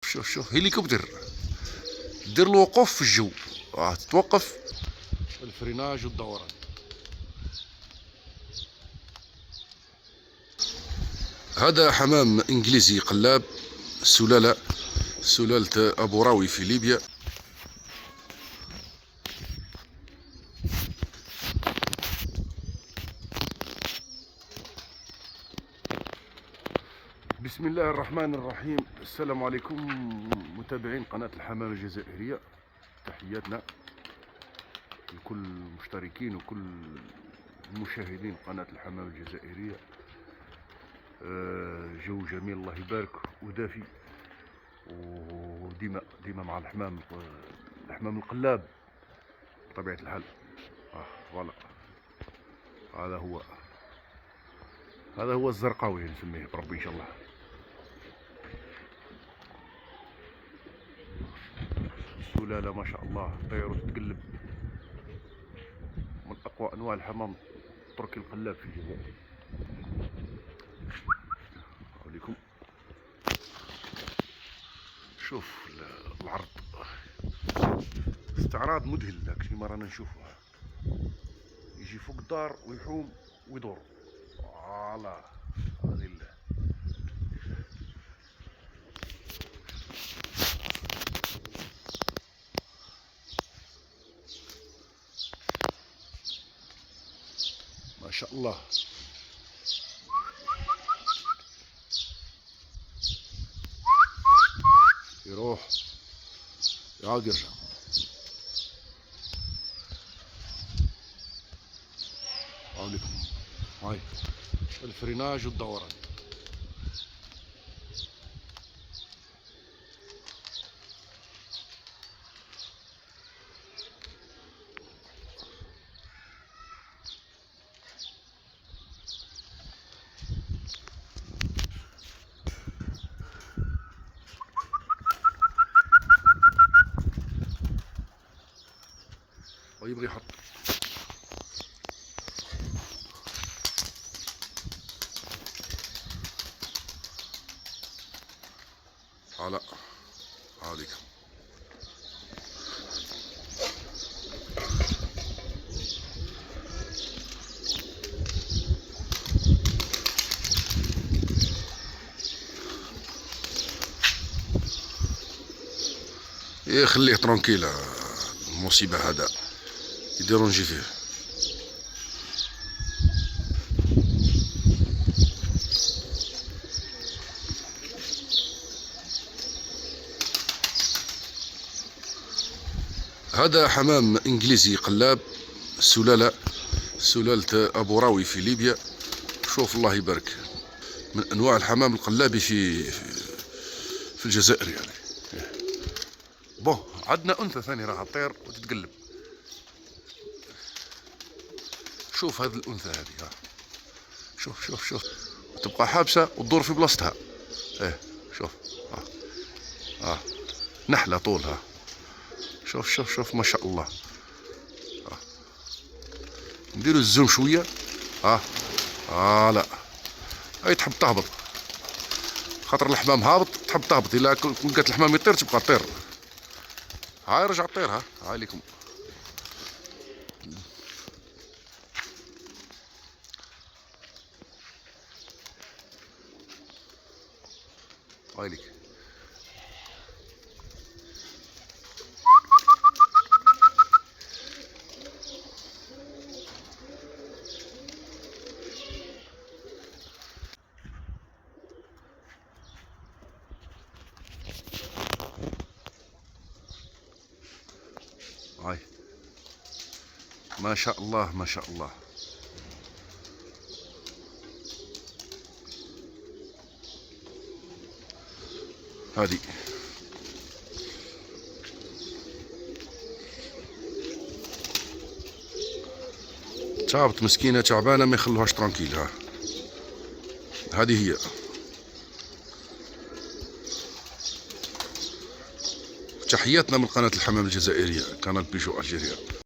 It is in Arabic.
شوف هليكوبتر، دير الوقوف في الجو، تتوقف، الفريناج والدوران. هذا حمام انجليزي قلاب، سلالة ابو راوي في ليبيا. بسم الله الرحمن الرحيم. السلام عليكم متابعين قناة الحمام الجزائرية، تحياتنا لكل المشتركين وكل المشاهدين قناة الحمام الجزائرية. جو جميل الله يبارك ودافي، وديما مع الحمام القلاب بطبيعة الحال. فوالا، هذا هو الزرقاوي نسميه بربي ان شاء الله. سلالة ما شاء الله طير وتتقلب، من اقوى انواع الحمام التركي القلاب في الجزائر. عليكم شوف العرض، استعراض مذهل داك الشيء ما رانا نشوفه. يجي فوق الدار ويحوم ويدور. فوالا هذه الله. ما شاء الله. يروح يعاود يرجع. عليكم هاي الفريناج والدوران. ويبغي يحط على عليكم. خليه ترونكيل، المصيبة هذا يديرونجي فيه. هذا حمام انجليزي قلاب، سلالة ابو راوي في ليبيا. شوف الله يبارك، من انواع الحمام القلابي في الجزائر يعني. بون عندنا انثى ثاني راح تطير وتتقلب. شوف هذه الانثى هذه، شوف تبقى حابسه وتدور في بلاصتها. شوف نحله طولها. شوف ما شاء الله. نديرو الزوم شويه. لا هاي تحب تهبط، خاطر الحمام هابط تحب تهبط. الا لقات الحمام يطير تبقى تطير. هاي رجع طير. هاي لكم. هاي لك. هاي ما شاء الله ما شاء الله. هذه تعبت مسكينة تعبانة ما يخلوهاش ترانكيل. هذه هي. تحياتنا من قناة الحمام الجزائرية، قناة بيجو الجزائرية.